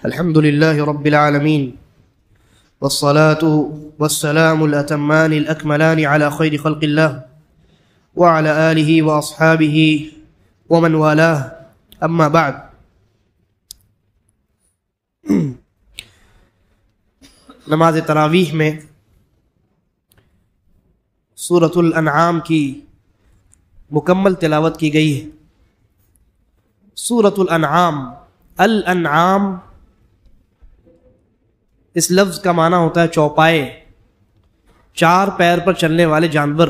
الحمد لله رب العالمين والصلاة والسلام الأتمان الأكملان على خير خلق الله وعلى آله وأصحابه ومن والاه أما بعد. نماز تراویح میں سورۃ الانعام کی مکمل تلاوت کی گئی ہے. سورۃ الانعام، الانعام اس لفظ کا معنی ہوتا ہے چوپائے، چار پیر پر چلنے والے جانور،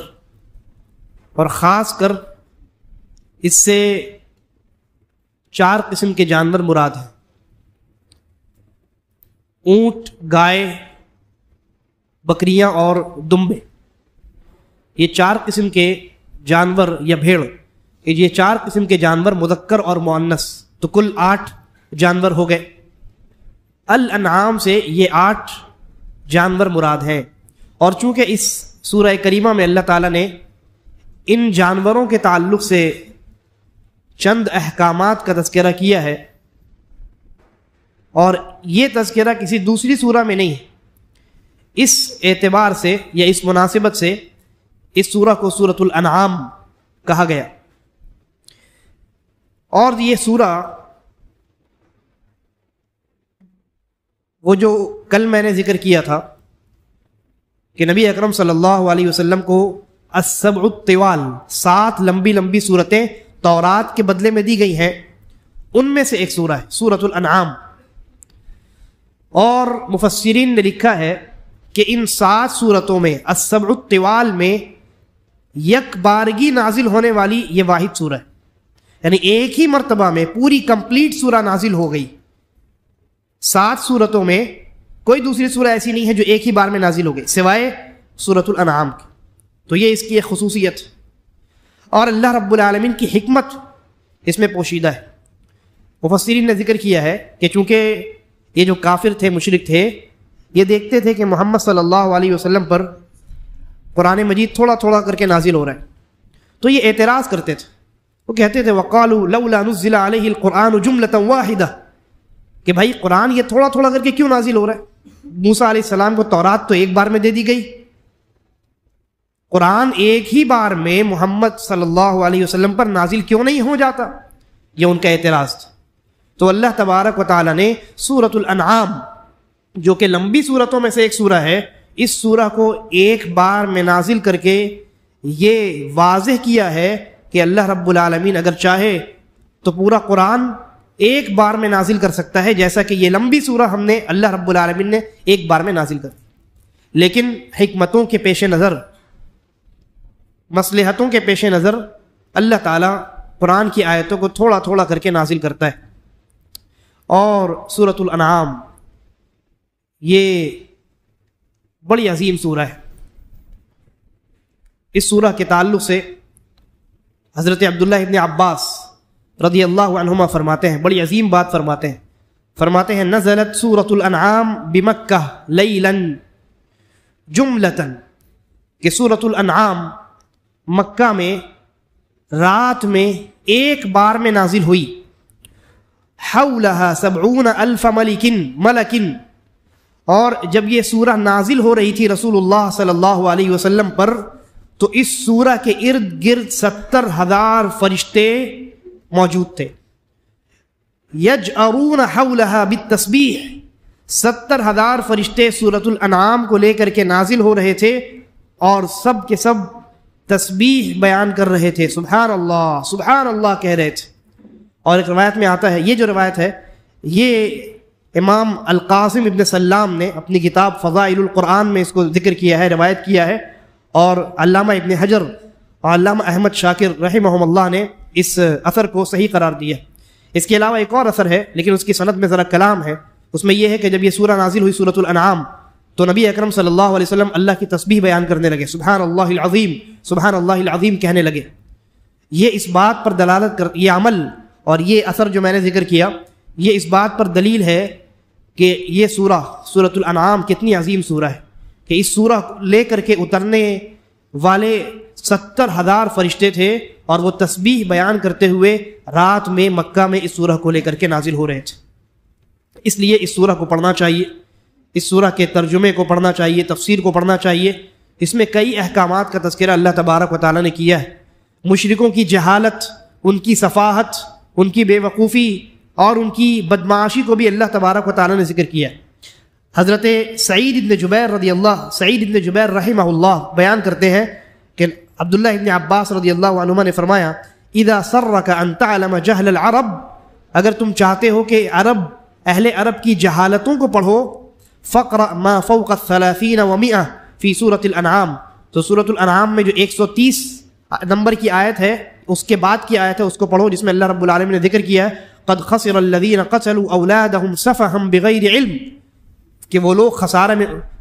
اور خاص کر اس سے چار قسم کے جانور مراد ہیں: اونٹ، گائے، بکریاں اور دمبے. یہ چار قسم کے جانور یا بھیڑ، یہ چار قسم کے جانور مذکر اور مؤنث، تو کل 8 جانور ہو گئے. الانعام سے یہ 8 جانور مراد ہیں. اور چونکہ اس سورہ کریمہ میں اللہ تعالیٰ نے ان جانوروں کے تعلق سے چند احکامات کا تذکرہ کیا ہے، اور یہ تذکرہ کسی دوسری سورہ میں نہیں ہے، اس اعتبار سے یا اس مناسبت سے اس سورہ کو سورۃ الانعام کہا گیا. اور یہ سورہ وہ جو کل میں نے ذکر کیا تھا کہ نبی اکرم صلی اللہ علیہ وسلم کو السبع الطوال، 7 لمبی لمبی صورتیں تورات کے بدلے میں دی گئی ہیں، ان میں سے ایک سورہ ہے سورۃ الانعام. اور مفسرین نے لکھا ہے کہ ان 7 صورتوں میں السبع الطوال میں یک بارگی نازل ہونے والی یہ واحد سورہ ہے، یعنی ایک ہی مرتبہ میں پوری کمپلیٹ سورہ نازل ہو گئی. 7 صورتوں میں کوئی دوسری سورہ ایسی نہیں ہے جو ایک ہی بار میں نازل ہو گئی سوائے سورۃ الانعام کی. تو یہ اس کی ایک خصوصیت، اور اللہ رب العالمین کی حکمت اس میں پوشیدہ ہے. مفسرین نے ذکر کیا ہے کہ چونکہ یہ جو کافر تھے، مشرک تھے، یہ دیکھتے تھے کہ محمد صلی اللہ علیہ وسلم پر قرآن مجید تھوڑا تھوڑا کر کے نازل ہو رہا ہے، تو یہ اعتراض کرتے تھے. وہ کہتے تھے وَقَالُوا لَوْلَا نُزِّلَ عَلَيْهِ الْقُرْآنُ جُمْلَةً وَاحِدَةً، کہ بھائی قرآن یہ تھوڑا تھوڑا کر کے کیوں نازل ہو رہا ہے؟ موسیٰ علیہ السلام کو تورات تو ایک بار میں دے دی گئی، قرآن ایک ہی بار میں محمد صلی اللہ علیہ وسلم پر نازل کیوں نہیں ہو جاتا؟ یہ ان کا اعتراض تھا. تو اللہ تبارک و تعالی نے سورۃ الانعام، جو کہ لمبی صورتوں میں سے ایک سورہ ہے، اس سورہ کو ایک بار میں نازل کر کے یہ واضح کیا ہے کہ اللہ رب العالمین اگر چاہے تو پورا قرآن ایک بار میں نازل کر سکتا ہے، جیسا کہ یہ لمبی سورہ ہم نے اللہ رب العالمین نے ایک بار میں نازل کر دی. لیکن حکمتوں کے پیش نظر، مصلحتوں کے پیش نظر اللہ تعالیٰ قرآن کی آیتوں کو تھوڑا تھوڑا کر کے نازل کرتا ہے. اور سورۃ الانعام یہ بڑی عظیم سورہ ہے. اس سورہ کے تعلق سے حضرت عبداللہ ابن عباس رضی اللہ عنہما فرماتے ہیں، بڑی عظیم بات فرماتے ہیں نزلت سورۃ الانعام بمکہ لیلا جملتا، کہ سورۃ الانعام مکہ میں رات میں ایک بار میں نازل ہوئی. حولها 70,000 ملک، اور جب یہ سورہ نازل ہو رہی تھی رسول اللہ صلی اللہ علیہ وسلم پر، تو اس سورہ کے ارد گرد 70,000 فرشتے موجود تھے. یجأرون حولها بالتسبیح، 70,000 فرشتے سورۃ الانعام کو لے کر کے نازل ہو رہے تھے، اور سب کے سب تسبیح بیان کر رہے تھے، سبحان اللہ سبحان اللہ کہہ رہے تھے. اور ایک روایت میں آتا ہے، یہ جو روایت ہے یہ امام القاسم ابن سلام نے اپنی کتاب فضائل القرآن میں اس کو ذکر کیا ہے، روایت کیا ہے، اور علامہ ابن حجر اور علامہ احمد شاکر رحمہم اللہ نے اس اثر کو صحیح قرار دیا. اس کے علاوہ ایک اور اثر ہے لیکن اس کی سند میں ذرا کلام ہے. اس میں یہ ہے کہ جب یہ سورہ نازل ہوئی سورۃ الانعام، تو نبی اکرم صلی اللہ علیہ وسلم اللہ کی تسبیح بیان کرنے لگے، سبحان اللہ العظیم سبحان اللہ العظیم کہنے لگے. یہ اس بات پر دلالت کر، یہ عمل اور یہ اثر جو میں نے ذکر کیا، یہ اس بات پر دلیل ہے کہ یہ سورہ سورۃ الانعام کتنی عظیم سورہ ہے، کہ اس سورہ لے کر کے اترنے والے 70,000 فرشتے تھے اور وہ تسبیح بیان کرتے ہوئے رات میں مکہ میں اس سورہ کو لے کر کے نازل ہو رہے تھے. اس لیے اس سورہ کو پڑھنا چاہیے، اس سورہ کے ترجمے کو پڑھنا چاہیے، تفسیر کو پڑھنا چاہیے۔ اس میں کئی احکامات کا تذکرہ اللہ تبارک و تعالیٰ نے کیا ہے۔ مشرکوں کی جہالت، ان کی سفاہت، ان کی بے وقوفی اور ان کی بدمعاشی کو بھی اللہ تبارک و تعالیٰ نے ذکر کیا ہے۔ حضرت سعید ابن جبیر رحمہ اللہ بیان کرتے ہیں کہ عبداللہ ابن عباس رضی اللہ عنہما نے فرمایا اذا سرک ان تعلم جہل العرب، اگر تم چاہتے ہو کہ اہل عرب کی جہالتوں کو پڑھو، فقرأ ما فوق 30 و100 فی سورۃ الانعام، تو سورۃ الانعام میں جو 130 نمبر کی آیت ہے اس کے بعد کی آیت ہے اس کو پڑھو، جس میں اللہ رب العالمین نے ذکر کیا ہے قد خسر الذین قتلوا اولادهم سفہا بغیر علم، کہ وہ لوگ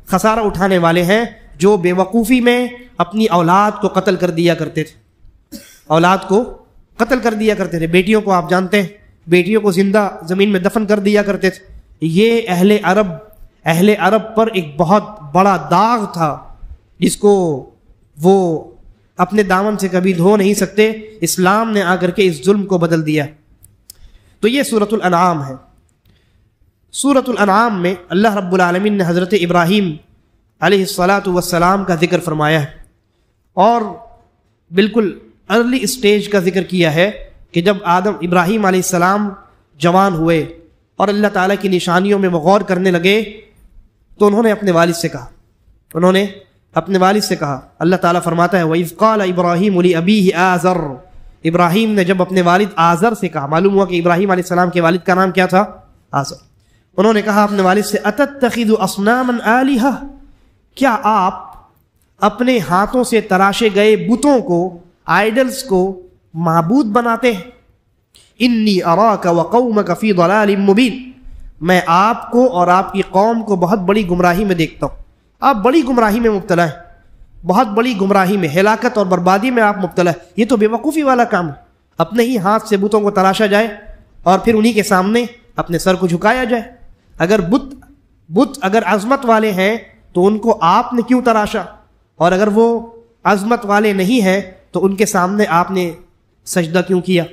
خسارہ اٹھانے والے ہیں جو بے وقوفی میں اپنی اولاد کو قتل کر دیا کرتے تھے، بیٹیوں کو آپ جانتے ہیں، بیٹیوں کو زندہ زمین میں دفن کر دیا کرتے تھے۔ یہ اہل عرب پر ایک بہت بڑا داغ تھا جس کو وہ اپنے دامن سے کبھی دھو نہیں سکتے۔ اسلام نے آ کر کے اس ظلم کو بدل دیا۔ تو یہ سورۃ الانعام ہے۔ سورۃ الانعام میں اللہ رب العالمین نے حضرت ابراہیم علیہ السلام کا ذکر فرمایا ہے، اور بالکل ارلی اسٹیج کا ذکر کیا ہے کہ جب ابراہیم علیہ السلام جوان ہوئے اور اللہ تعالیٰ کی نشانیوں میں وہ غور کرنے لگے تو انہوں نے اپنے والد سے کہا، اللہ تعالیٰ فرماتا ہے وَإِذْ قَالَ إِبْرَاهِيمُ لِأَبِيهِ آزَرَ، ابراہیم نے جب اپنے والد آزر سے کہا، معلوم ہوا کہ ابراہیم علیہ السلام کے والد کا نام کیا تھا؟ آزر۔ انہوں نے کہا اپنے والد سے أَتَتَّخِذُ أَصْنَامًا آلِهَةً، کیا آپ اپنے ہاتھوں سے تراشے گئے بتوں کو، آئیڈلز کو معبود بناتے ہیں؟ انی اراک وقومک فی ضلال مبین، میں آپ کو اور آپ کی قوم کو بہت بڑی گمراہی میں دیکھتا ہوں۔ آپ بڑی گمراہی میں مبتلا ہیں، بہت بڑی گمراہی میں، ہلاکت اور بربادی میں آپ مبتلا ہیں۔ یہ تو بے وقوفی والا کام ہے، اپنے ہی ہاتھ سے بتوں کو تراشا جائے اور پھر انہی کے سامنے اپنے سر کو جھکایا جائے۔ اگر بت اگر عظمت والے ہیں تو ان کو آپ نے کیوں تراشا، اور اگر وہ عظمت والے نہیں ہیں تو ان کے سامنے آپ نے سجدہ کیوں کیا؟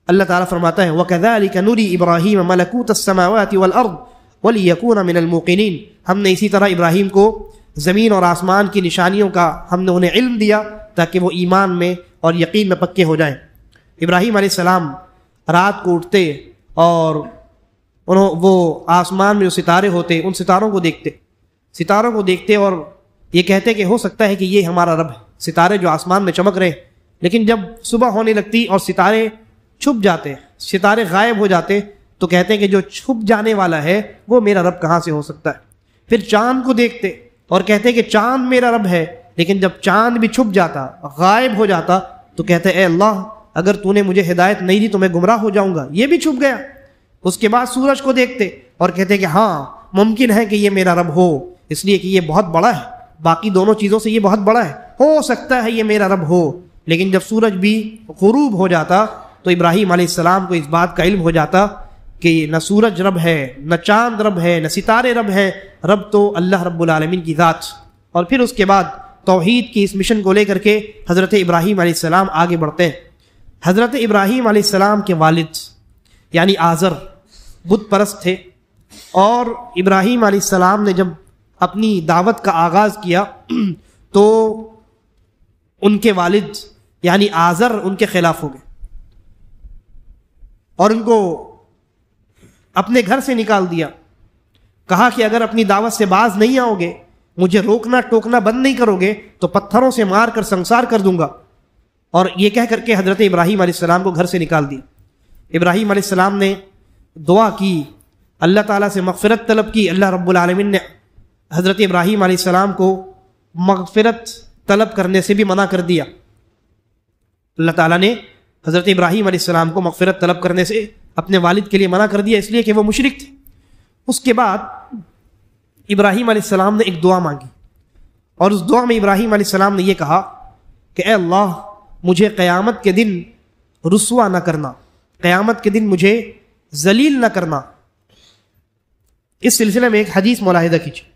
اللہ تعالیٰ فرماتا ہے وَكَذَلِكَ نُرِي إِبْرَاهِيمَ مَلَكُوتَ السَّمَاوَاتِ وَالْأَرْضِ وَلِيَكُونَ مِنَ الْمُوقِنِينَ، ہم نے اسی طرح ابراہیم کو زمین اور آسمان کی نشانیوں کا ہم نے انہیں علم دیا تاکہ وہ ایمان میں اور یقین میں پکے ہو جائیں۔ ابراہیم علیہ السلام رات کو اٹھتے اور وہ آسمان میں جو ستارے ہوتے ان ستاروں کو دیکھتے اور یہ کہتے کہ ہو سکتا ہے کہ یہ ہمارا رب ہے۔ ستارے جو آسمان میں چمک رہے، لیکن جب صبح ہونے لگتی اور ستارے چھپ جاتے، ستارے غائب ہو جاتے، تو کہتے ہیں کہ جو چھپ جانے والا ہے وہ میرا رب کہاں سے ہو سکتا ہے؟ پھر چاند کو دیکھتے اور کہتے کہ چاند میرا رب ہے، لیکن جب چاند بھی چھپ جاتا، غائب ہو جاتا، تو کہتے اے اللہ اگر تو نے مجھے ہدایت نہیں دی تو میں گمراہ ہو جاؤں گا، یہ بھی چھپ گیا۔ اس کے بعد سورج کو دیکھتے اور کہتے کہ ہاں ممکن ہے کہ یہ میرا رب ہو، اس لیے کہ یہ بہت بڑا ہے، باقی دونوں چیزوں سے یہ بہت بڑا ہے، ہو سکتا ہے یہ میرا رب ہو۔ لیکن جب سورج بھی غروب ہو جاتا تو ابراہیم علیہ السلام کو اس بات کا علم ہو جاتا کہ نہ سورج رب ہے، نہ چاند رب ہے، نہ ستارے رب ہیں، رب تو اللہ رب العالمین کی ذات۔ اور پھر اس کے بعد توحید کی اس مشن کو لے کر کے حضرت ابراہیم علیہ السلام آگے بڑھتے ہیں۔ حضرت ابراہیم علیہ السلام کے والد یعنی آزر بت پرست تھے، اور ابراہیم علیہ السلام نے جب اپنی دعوت کا آغاز کیا تو ان کے والد یعنی آزر ان کے خلاف ہو گئے اور ان کو اپنے گھر سے نکال دیا۔ کہا کہ اگر اپنی دعوت سے باز نہیں آؤ گے، مجھے روکنا ٹوکنا بند نہیں کرو گے تو پتھروں سے مار کر سنسار کر دوں گا۔ اور یہ کہہ کر کے حضرت ابراہیم علیہ السلام کو گھر سے نکال دیا۔ ابراہیم علیہ السلام نے دعا کی، اللہ تعالیٰ سے مغفرت طلب کی۔ اللہ رب العالمین نے حضرت ابراہیم علیہ السلام کو مغفرت طلب کرنے سے بھی منع کر دیا۔ اللہ تعالیٰ نے حضرت ابراہیم علیہ السلام کو مغفرت طلب کرنے سے اپنے والد کے لیے منع کر دیا، اس لیے کہ وہ مشرک تھے۔ اس کے بعد ابراہیم علیہ السلام نے ایک دعا مانگی، اور اس دعا میں ابراہیم علیہ السلام نے یہ کہا کہ اے اللہ مجھے قیامت کے دن رسوا نہ کرنا، قیامت کے دن مجھے ذلیل نہ کرنا۔ اس سلسلے میں ایک حدیث ملاحظہ کیجیے۔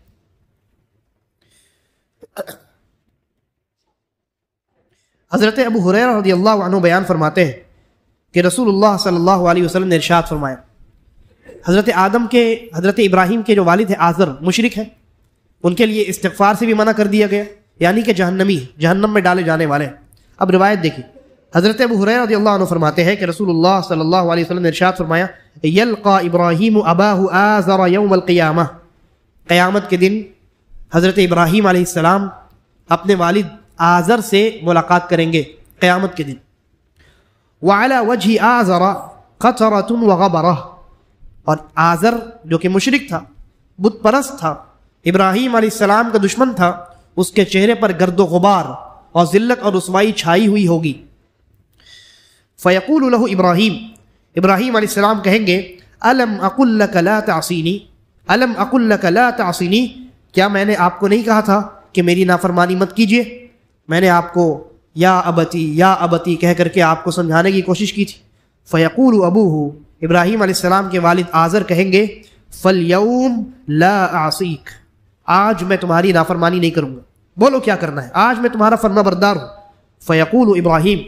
حضرت ابو ہریرہ رضی اللہ عنہ بیان فرماتے ہیں کہ رسول اللہ صلی اللہ علیہ وسلم نے ارشاد فرمایا حضرت ابراہیم کے جو والد ہیں آزر مشرک ہیں، ان کے لیے استغفار سے بھی منع کر دیا گیا، یعنی کہ جہنم میں ڈالے جانے والے ہیں۔ اب روایت دیکھیں، حضرت ابو ہریرہ رضی اللہ عنہ فرماتے ہیں کہ رسول اللہ صلی اللہ علیہ وسلم نے ارشاد فرمایا، یلقا ابراہیم اباہ آزر یوم القیامہ، قیامت کے دن حضرت ابراہیم علیہ السلام اپنے والد آزر سے ملاقات کریں گے قیامت کے دن۔ وعلی وجہ آزر قطرۃ وغبرہ، اور آزر جو کہ مشرک تھا، بت پرست تھا، ابراہیم علیہ السلام کا دشمن تھا، اس کے چہرے پر گرد و غبار اور ذلت اور رسوائی چھائی ہوئی ہوگی۔ فیقول لہ ابراہیم علیہ السلام کہیں گے، الم اقل لک لا تعصینی، الم اقل لک لا تعصینی، کیا میں نے آپ کو نہیں کہا تھا کہ میری نافرمانی مت کیجیے؟ میں نے آپ کو یا ابتی کہہ کر کے آپ کو سمجھانے کی کوشش کی تھی۔ فیقول ابوہ، ابراہیم علیہ السلام کے والد آزر کہیں گے، فالیوم لا اعصیک، آج میں تمہاری نافرمانی نہیں کروں گا، بولو کیا کرنا ہے، آج میں تمہارا فرما بردار ہوں۔ فیقول ابراہیم،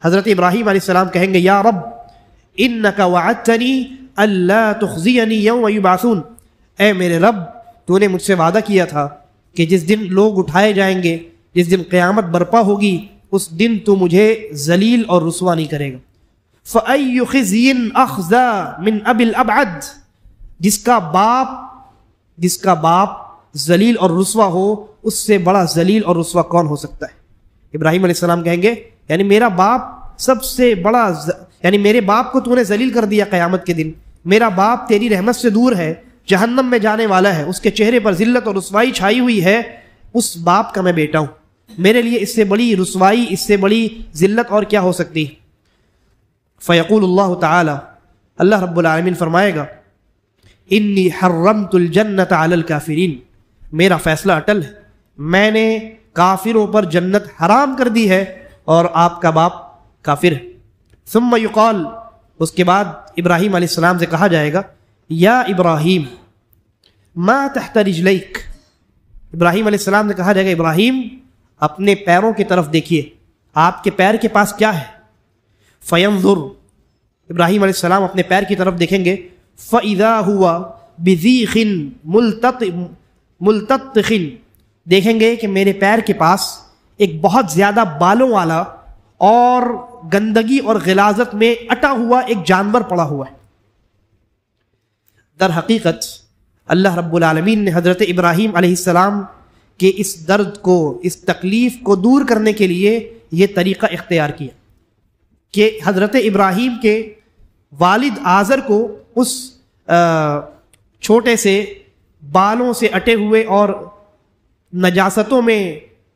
حضرت ابراہیم علیہ السلام کہیں گے، یا رب انک وعدتنی الا تخزینی یوم یبعثون، اے میرے رب تو نے مجھ سے وعدہ کیا تھا کہ جس دن لوگ اٹھائے جائیں گے، جس دن قیامت برپا ہوگی، اس دن تو مجھے ذلیل اور رسوا نہیں کرے گا۔ فأی خزی اخزا من ابی الابعد، جس کا باپ ذلیل اور رسوا ہو، اس سے بڑا ذلیل اور رسوا کون ہو سکتا ہے؟ ابراہیم علیہ السلام کہیں گے، یعنی میرا باپ سب سے بڑا، یعنی میرے باپ کو تو نے ذلیل کر دیا قیامت کے دن، میرا باپ تیری رحمت سے دور ہے، جہنم میں جانے والا ہے، اس کے چہرے پر ذلت اور رسوائی چھائی ہوئی ہے، اس باپ کا میں بیٹا ہوں، میرے لیے اس سے بڑی رسوائی، اس سے بڑی ذلت اور کیا ہو سکتی؟ فیقول اللہ تعالی، اللہ رب العالمین فرمائے گا، انی حرمت الجنت علی الکافرین، میرا فیصلہ اٹل ہے، میں نے کافروں پر جنت حرام کر دی ہے، اور آپ کا باپ کافر ہے۔ ثم یقال، اس کے بعد ابراہیم علیہ السلام سے کہا جائے گا، یا ابراہیم ما تحت رجلیک، ابراہیم علیہ السلام سے کہا جائے گا، ابراہیم اپنے پیروں کی طرف دیکھیے، آپ کے پیر کے پاس کیا ہے؟ فینظر، ابراہیم علیہ السلام اپنے پیر کی طرف دیکھیں گے، فاذا ہوا بذیخ ملتطخ، دیکھیں گے کہ میرے پیر کے پاس ایک بہت زیادہ بالوں والا اور گندگی اور غلاظت میں اٹا ہوا ایک جانور پڑا ہوا ہے۔ در حقیقت اللہ رب العالمین نے حضرت ابراہیم علیہ السلام کے اس درد کو، اس تکلیف کو دور کرنے کے لیے یہ طریقہ اختیار کیا کہ حضرت ابراہیم کے والد آزر کو اس چھوٹے سے بالوں سے اٹے ہوئے اور نجاستوں میں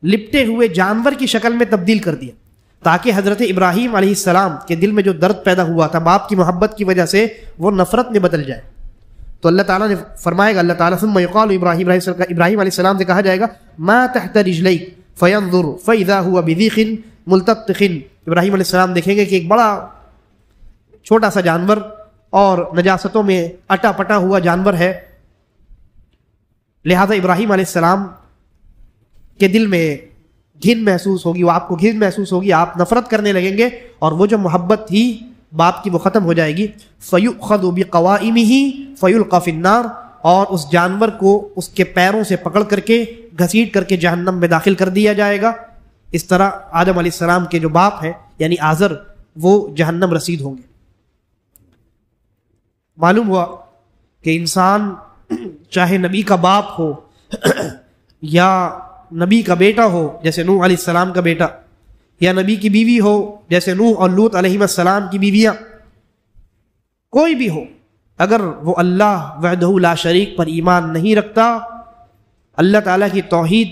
لپٹے ہوئے جانور کی شکل میں تبدیل کر دیا، تاکہ حضرت ابراہیم علیہ السلام کے دل میں جو درد پیدا ہوا تھا باپ کی محبت کی وجہ سے، وہ نفرت میں بدل جائے۔ تو اللہ تعالیٰ نے فرمائے گا، اللہ تعالیٰ ثم یقال ابراہیم علیہ السلام سے کہا جائے گا، ما تحت رجلیک فینظر فاذا ہوا بذیخ ملتطخ، ابراہیم علیہ السلام دیکھیں گے کہ ایک بڑا چھوٹا سا جانور اور نجاستوں میں اٹا پٹا ہوا جانور ہے، لہذا ابراہیم علیہ السلام کے دل میں گھن محسوس ہوگی، وہ آپ کو گھن محسوس ہوگی، آپ نفرت کرنے لگیں گے، اور وہ جو محبت تھی باپ کی وہ ختم ہو جائے گی۔ فَيُؤْخَذُ بِقَوَائِمِهِ فَيُلْقَى فِي النَّارِ، اور اس جانور کو اس کے پیروں سے پکڑ کر کے گھسیٹ کر کے جہنم میں داخل کر دیا جائے گا۔ اس طرح آدم علیہ السلام کے جو باپ ہیں یعنی آزر، وہ جہنم رسید ہوں گے۔ معلوم ہوا کہ انسان چاہے نبی کا باپ ہو یا نبی کا بیٹا ہو جیسے نوح علیہ السلام کا بیٹا، یا نبی کی بیوی ہو جیسے نوح اور لوط علیہ السلام کی بیویاں، کوئی بھی ہو، اگر وہ اللہ وحدہ لا شریک پر ایمان نہیں رکھتا، اللہ تعالیٰ کی توحید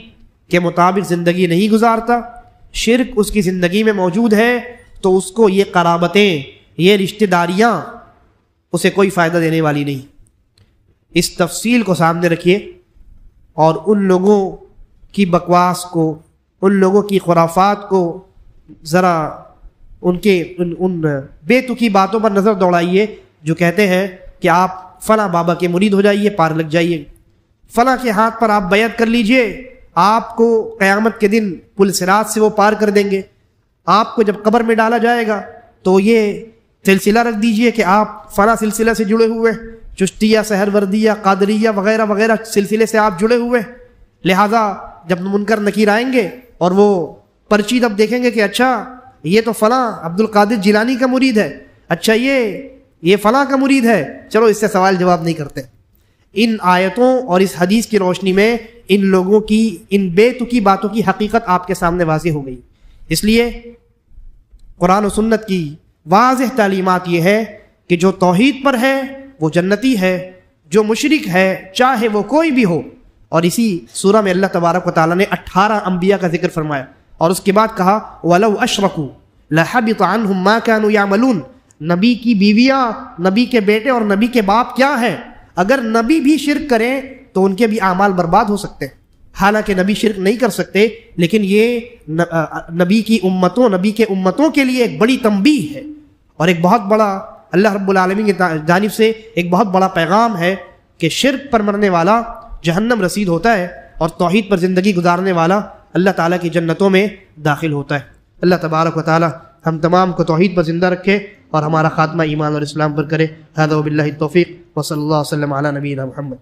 کے مطابق زندگی نہیں گزارتا، شرک اس کی زندگی میں موجود ہے، تو اس کو یہ قرابتیں، یہ رشتہ داریاں اسے کوئی فائدہ دینے والی نہیں۔ اس تفصیل کو سامنے رکھیے اور ان لوگوں کی بکواس کو، ان لوگوں کی خرافات کو ذرا ان بے تکی باتوں پر نظر دوڑائیے جو کہتے ہیں کہ آپ فلاں بابا کے مرید ہو جائیے، پار لگ جائیے، فلاں کے ہاتھ پر آپ بیعت کر لیجئے، آپ کو قیامت کے دن پل صراط سے وہ پار کر دیں گے، آپ کو جب قبر میں ڈالا جائے گا تو یہ سلسلہ رکھ دیجئے کہ آپ فلاں سلسلہ سے جڑے ہوئے، چشتیہ، سہروردیہ، قادریہ وغیرہ وغیرہ سلسلے سے آپ جڑے ہوئے، لہذا جب منکر نکیر آئیں گے اور وہ پرچی تب دیکھیں گے کہ اچھا یہ تو فلاں عبد القادر جیلانی کا مرید ہے، اچھا یہ فلاں کا مرید ہے، چلو اس سے سوال جواب نہیں کرتے۔ ان آیتوں اور اس حدیث کی روشنی میں ان لوگوں کی ان بے تکی باتوں کی حقیقت آپ کے سامنے واضح ہو گئی۔ اس لیے قرآن و سنت کی واضح تعلیمات یہ ہے کہ جو توحید پر ہے وہ جنتی ہے، جو مشرک ہے چاہے وہ کوئی بھی ہو۔ اور اسی سورہ میں اللہ تبارک و تعالیٰ نے 18 انبیاء کا ذکر فرمایا اور اس کے بعد کہا وَلَوْ أَشْرَكُوا لَحَبِطَ عَنْهُمْ مَا كَانُوا يَعْمَلُونَ۔ نبی کی بیویاں، نبی کے بیٹے اور نبی کے باپ کیا ہیں، اگر نبی بھی شرک کریں تو ان کے بھی اعمال برباد ہو سکتے ہیں۔ حالانکہ نبی شرک نہیں کر سکتے، لیکن یہ نبی کی امتوں، نبی کے امتوں کے لیے ایک بڑی تنبیہ ہے اور ایک بہت بڑا اللہ رب العالمین کی جانب سے ایک بہت بڑا پیغام ہے کہ شرک پر مرنے والا جہنم رسید ہوتا ہے اور توحید پر زندگی گزارنے والا اللہ تعالیٰ کی جنتوں میں داخل ہوتا ہے۔ اللہ تبارک و تعالیٰ ہم تمام کو توحید پر زندہ رکھے اور ہمارا خاتمہ ایمان اور اسلام پر کرے۔ ھذا وباللہ التوفیق وصلی اللہ وسلم علی نبینا محمد۔